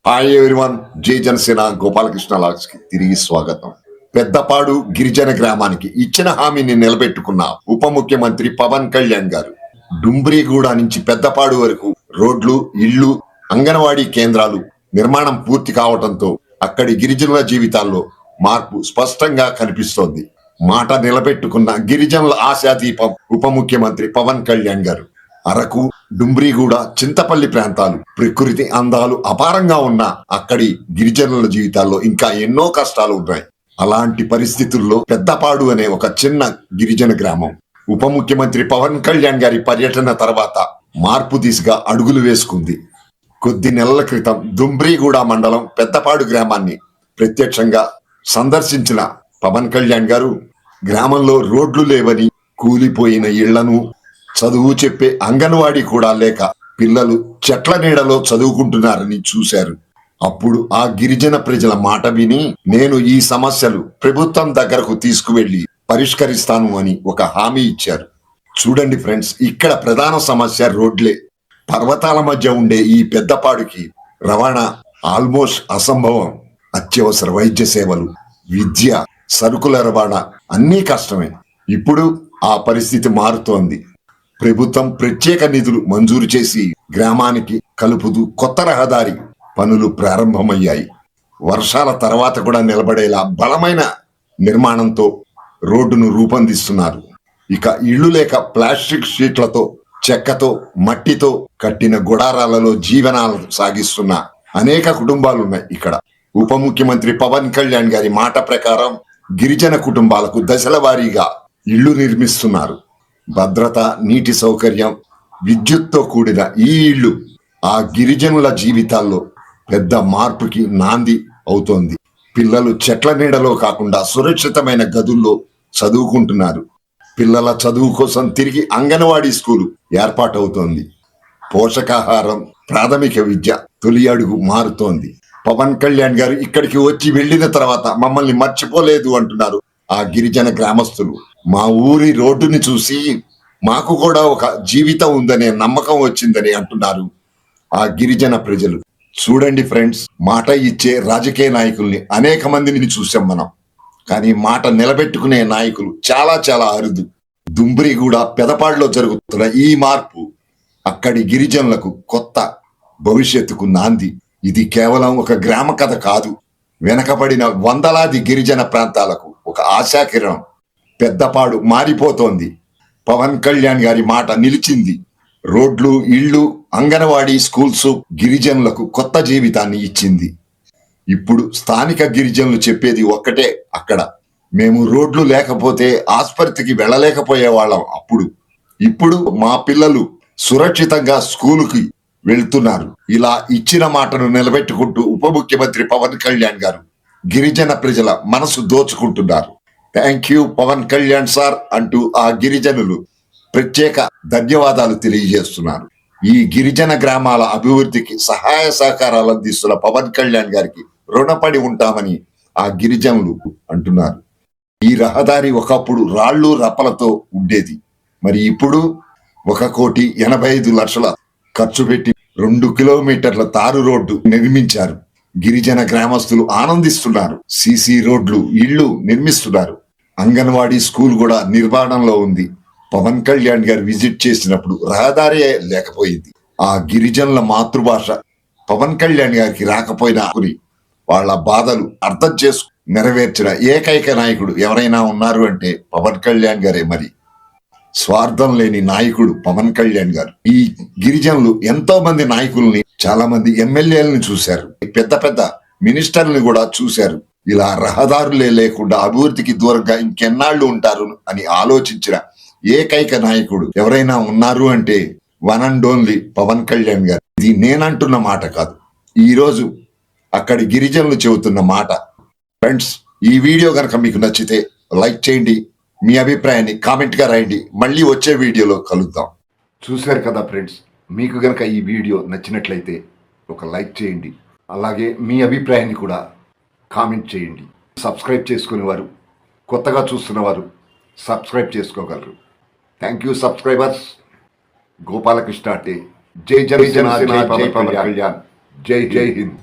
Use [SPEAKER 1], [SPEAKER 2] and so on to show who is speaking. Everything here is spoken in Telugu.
[SPEAKER 1] హాయ్ ఎవ్రీవన్, జై జనసేన గోపాలకృష్ణ లాగ్స్ కి తిరిగి స్వాగతం. పెద్దపాడు గిరిజన గ్రామానికి ఇచ్చిన హామీని నిలబెట్టుకున్న ఉప ముఖ్యమంత్రి పవన్ కళ్యాణ్ గారు డుంబ్రిగూడ నుంచి పెద్దపాడు వరకు రోడ్లు, ఇళ్లు, అంగన్వాడీ కేంద్రాలు నిర్మాణం పూర్తి కావడంతో అక్కడి గిరిజనుల జీవితాల్లో మార్పు స్పష్టంగా కనిపిస్తోంది. మాట నిలబెట్టుకున్న గిరిజనుల ఆశాదీపం ఉప ముఖ్యమంత్రి పవన్ కళ్యాణ్ గారు. అరకు, డుంబ్రిగూడ, చింతపల్లి ప్రాంతాలు ప్రకృతి అందాలు అపారంగా ఉన్న అక్కడి గిరిజనుల జీవితాల్లో ఇంకా ఎన్నో కష్టాలు ఉన్నాయి. అలాంటి పరిస్థితుల్లో పెద్దపాడు అనే ఒక చిన్న గిరిజన గ్రామం ఉప ముఖ్యమంత్రి పవన్ కళ్యాణ్ గారి పర్యటన తర్వాత మార్పు దిశగా అడుగులు వేసుకుంది. కొద్ది నెలల క్రితం డుంబ్రిగూడ మండలం పెద్దపాడు గ్రామాన్ని ప్రత్యక్షంగా సందర్శించిన పవన్ కళ్యాణ్ గారు గ్రామంలో రోడ్లు లేవని, కూలిపోయిన ఇళ్లను, చదువు చెప్పే అంగన్వాడీ కూడా లేక పిల్లలు చెట్ల నీడలో చదువుకుంటున్నారని చూశారు. అప్పుడు ఆ గిరిజన ప్రజల మాట విని నేను ఈ సమస్యలు ప్రభుత్వం దగ్గరకు తీసుకువెళ్లి పరిష్కరిస్తాను అని ఒక హామీ ఇచ్చారు. చూడండి ఫ్రెండ్స్, ఇక్కడ ప్రధాన సమస్య రోడ్లే. పర్వతాల మధ్య ఉండే ఈ పెద్దపాడుకి రవాణా ఆల్మోస్ట్ అసంభవం. అత్యవసర వైద్య సేవలు, విద్య, సరుకుల రవాణా అన్నీ కష్టమే. ఇప్పుడు ఆ పరిస్థితి మారుతోంది. ప్రభుత్వం ప్రత్యేక నిధులు మంజూరు చేసి గ్రామానికి కలుపుతూ కొత్త రహదారి పనులు ప్రారంభమయ్యాయి. వర్షాల తర్వాత కూడా నిలబడేలా బలమైన నిర్మాణంతో రోడ్డును రూపొందిస్తున్నారు. ఇక ఇళ్లు లేక ప్లాస్టిక్ షీట్లతో, చెక్కతో, మట్టితో కట్టిన గుడారాలలో జీవనాలు సాగిస్తున్న అనేక కుటుంబాలున్నాయి ఇక్కడ. ఉప ముఖ్యమంత్రి పవన్ కళ్యాణ్ గారి మాట ప్రకారం గిరిజన కుటుంబాలకు దశల వారీగా ఇళ్లు నిర్మిస్తున్నారు. భద్రత, నీటి సౌకర్యం, విద్యుత్తో కూడిన ఈ ఇళ్లు ఆ గిరిజనుల జీవితాల్లో పెద్ద మార్పుకి నాంది అవుతోంది. పిల్లలు చెట్ల నీడలో కాకుండా సురక్షితమైన గదుల్లో చదువుకుంటున్నారు. పిల్లల చదువు కోసం తిరిగి అంగన్వాడీ స్కూలు ఏర్పాటవుతోంది. పోషకాహారం, ప్రాథమిక విద్య తొలి అడుగు మారుతోంది. పవన్ కళ్యాణ్ గారు ఇక్కడికి వచ్చి వెళ్లిన తర్వాత మమ్మల్ని మర్చిపోలేదు అంటున్నారు ఆ గిరిజన గ్రామస్తులు. మా ఊరి రోడ్డుని చూసి మాకు కూడా ఒక జీవితం ఉందనే నమ్మకం వచ్చిందని అంటున్నారు ఆ గిరిజన ప్రజలు. చూడండి ఫ్రెండ్స్, మాట ఇచ్చే రాజకీయ నాయకుల్ని అనేక మందిని చూసాం మనం, కానీ మాట నిలబెట్టుకునే నాయకులు చాలా చాలా అరుదు. డుంబ్రిగూడ, పెదపాడులో జరుగుతున్న ఈ మార్పు అక్కడి గిరిజనులకు కొత్త భవిష్యత్తుకు నాంది. ఇది కేవలం ఒక గ్రామ కథ కాదు, వెనకబడిన వందలాది గిరిజన ప్రాంతాలకు ఒక ఆశాకిరణం. పెద్దపాడు మారిపోతోంది. పవన్ కళ్యాణ్ గారి మాట నిలిచింది. రోడ్లు, ఇళ్లు, అంగన్వాడీ స్కూల్స్ గిరిజనులకు కొత్త జీవితాన్ని ఇచ్చింది. ఇప్పుడు స్థానిక గిరిజనులు చెప్పేది ఒక్కటే, అక్కడ మేము రోడ్లు లేకపోతే ఆసుపత్రికి వెళ్ళలేకపోయే వాళ్ళం ఇప్పుడు మా పిల్లలు సురక్షితంగా స్కూలుకి వెళ్తున్నారు. ఇలా ఇచ్చిన మాటను నిలబెట్టుకుంటూ ఉప ముఖ్యమంత్రి పవన్ కళ్యాణ్ గారు గిరిజన ప్రజల మనసు దోచుకుంటున్నారు. Thank you Pawan Kalyan sir అంటూ ఆ గిరిజనులు ప్రత్యేక ధన్యవాదాలు తెలియజేస్తున్నారు. ఈ గిరిజన గ్రామాల అభివృద్ధికి సహాయ సహకారాలు అందిస్తున్న పవన్ కళ్యాణ్ గారికి రుణపడి ఉంటామని ఆ గిరిజనులు అంటున్నారు. ఈ రహదారి ఒకప్పుడు రాళ్లు రప్పలతో ఉండేది. మరి ఇప్పుడు 1,85,00,000 ఖర్చు పెట్టి 2 కిలోమీటర్ల తారు రోడ్డు నిర్మించారు. గిరిజన గ్రామస్తులు ఆనందిస్తున్నారు. సీసీ రోడ్లు, ఇళ్లు నిర్మిస్తున్నారు. అంగన్వాడీ స్కూల్ కూడా నిర్మాణంలో ఉంది. పవన్ కళ్యాణ్ గారు విజిట్ చేసినప్పుడు రహదారి లేకపోయింది. ఆ గిరిజనుల మాతృభాష పవన్ కళ్యాణ్ గారికి రాకపోయినా వాళ్ళ బాధలు అర్థం చేసుకు నెరవేర్చిన ఏకైక నాయకుడు ఎవరైనా ఉన్నారు అంటే పవన్ కళ్యాణ్ గారే. మరి స్వార్థం లేని నాయకుడు పవన్ కళ్యాణ్ గారు. ఈ గిరిజనులు ఎంతో మంది నాయకుల్ని, చాలా మంది ఎమ్మెల్యేలను చూశారు, పెద్ద పెద్ద మినిస్టర్ని కూడా చూశారు. ఇలా రహదారులే లేకుండా అభివృద్ధికి దూరంగా ఇంకెన్నాళ్ళు ఉంటారు అని ఆలోచించిన ఏకైక నాయకుడు ఎవరైనా ఉన్నారు అంటే one and only Pawan Kalyan గారు. ఇది నేనంటున్న మాట కాదు, ఈ రోజు అక్కడి గిరిజనులు చెబుతున్న మాట. ఫ్రెండ్స్, ఈ వీడియో కనుక మీకు నచ్చితే లైక్ చేయండి, మీ అభిప్రాయాన్ని కామెంట్ గా రాయండి. మళ్ళీ వచ్చే వీడియోలో కలుద్దాం. చూశారు కదా ఫ్రెండ్స్, మీకు గనక ఈ వీడియో నచ్చినట్లయితే ఒక లైక్ చేయండి, అలాగే మీ అభిప్రాయాన్ని కూడా కామెంట్ చేయండి. సబ్స్క్రైబ్ చేసుకునేవారు, కొత్తగా చూస్తున్నవారు సబ్స్క్రైబ్ చేసుకోగలరు. Thank you subscribers. గోపాలకృష్ణ అంటే జై జనసేన, జై పవన్ కళ్యాణ్, జై హింద్.